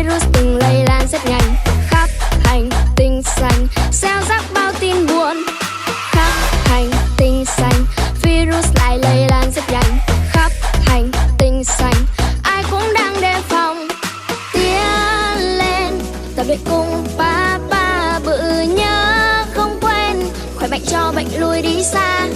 virus từng lây lan rất nhanh khắp hành tinh xanh, gieo rắc bao tin buồn. Khắp hành tinh xanh, virus lại lây lan rất nhanh khắp hành tinh xanh, ai cũng đang đề phòng. Tiến lên, tập luyện cùng Papa bự nhớ không quên, khỏe mạnh cho bệnh lui đi xa.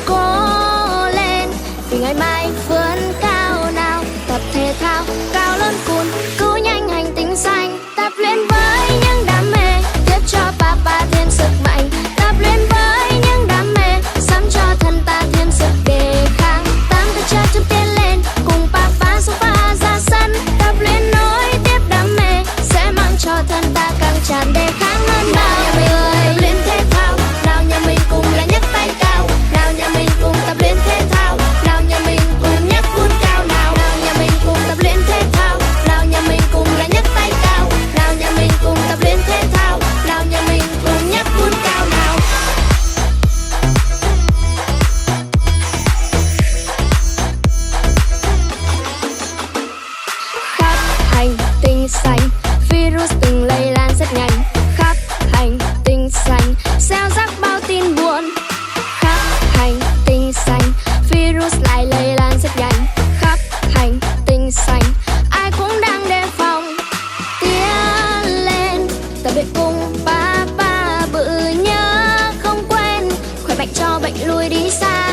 Cố lên vì ngày mai vươn cao nào, tập thể thao cao lớn cuồn cứu nhanh hành tinh xanh. Tập luyện với những đam mê, tiếp cho Papa thêm sức mạnh. Tập luyện với những đam mê, sắm cho thân ta thêm sức đề kháng. Tám ta chơi chung tiến lên, cùng Papa xông pha ra sân. Tập luyện nối tiếp đam mê, sẽ mang cho thân ta càng tràn đề kháng hơn bao người. Tập luyện thể thao, nào nhà mình cùng là nhấc tay cao. Nào nhà mình cùng tập luyện thể thao, nào nhà mình cùng nhấc vun cao. Nào nhà mình cùng tập luyện thể thao, nào nhà mình cùng là nhấc tay cao. Nào nhà mình cùng tập luyện thể thao, nào nhà mình cùng nhấc vun cao nào. Khắp hành tinh xanh, virus từng lây lan rất nhanh khắp hành tinh xanh, gieo rắc bao tin buồn. Khắp hành tinh xanh, virus lại lây lan rất nhanh khắp hành tinh xanh, ai cũng đang đề phòng. Tiến lên, tập luyện cùng Papa bự nhớ không quên, khỏe mạnh cho bệnh lui đi xa.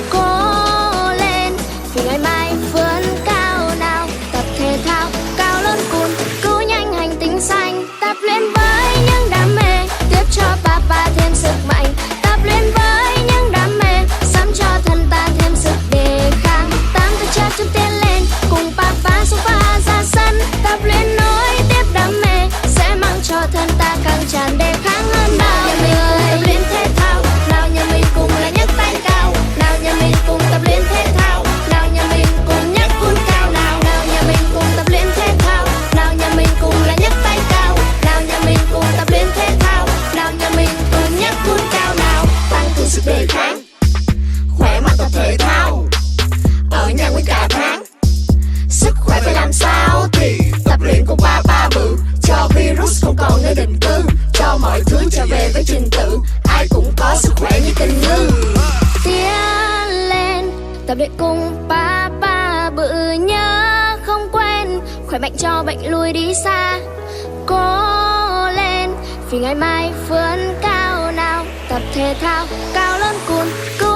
Cố lên vì ngày mai vươn cao nào, tập thể thao cao lớn cuồn cứu nhanh hành tinh xanh. Tập luyện với những đam mê, tiếp cho Papa thêm sức mạnh. Tập luyện với những đam mê, sắm cho thân ta thêm sức đề kháng. Tám ta chơi chung tiến lên, cùng Papa xông pha ra sân. Tập luyện nối tiếp đam mê, sẽ mang cho thân ta càng tràn đề kháng hơn bao người. Tập luyện thể thao, nào nhà mình cùng là nhấc tay cao. Nào nhà mình cùng tập luyện thể thao, nào nhà mình cùng nhấc vun cao. Nào nhà mình cùng tập luyện thể thao, nào nhà mình cùng là nhấc tay cao. Nào nhà mình cùng tập luyện thể thao, nào nhà mình cùng nhấc vun cao nào. Tăng cường sức đề kháng, khỏe mạnh tập thể thao, ở nhà nguyên cả tháng. Sức khỏe phải làm sao thì tập luyện cùng Papa bự, cho virus không còn nơi định cư, cho mọi thứ trở về với trình tự, ai cũng có sức khỏe như tình ngư. Tiến lên, tập luyện cùng Papa bự nhớ không quên, khỏe mạnh cho bệnh lui đi xa. Cố lên vì ngày mai vươn cao nào, tập thể thao cao lớn cuồn cứu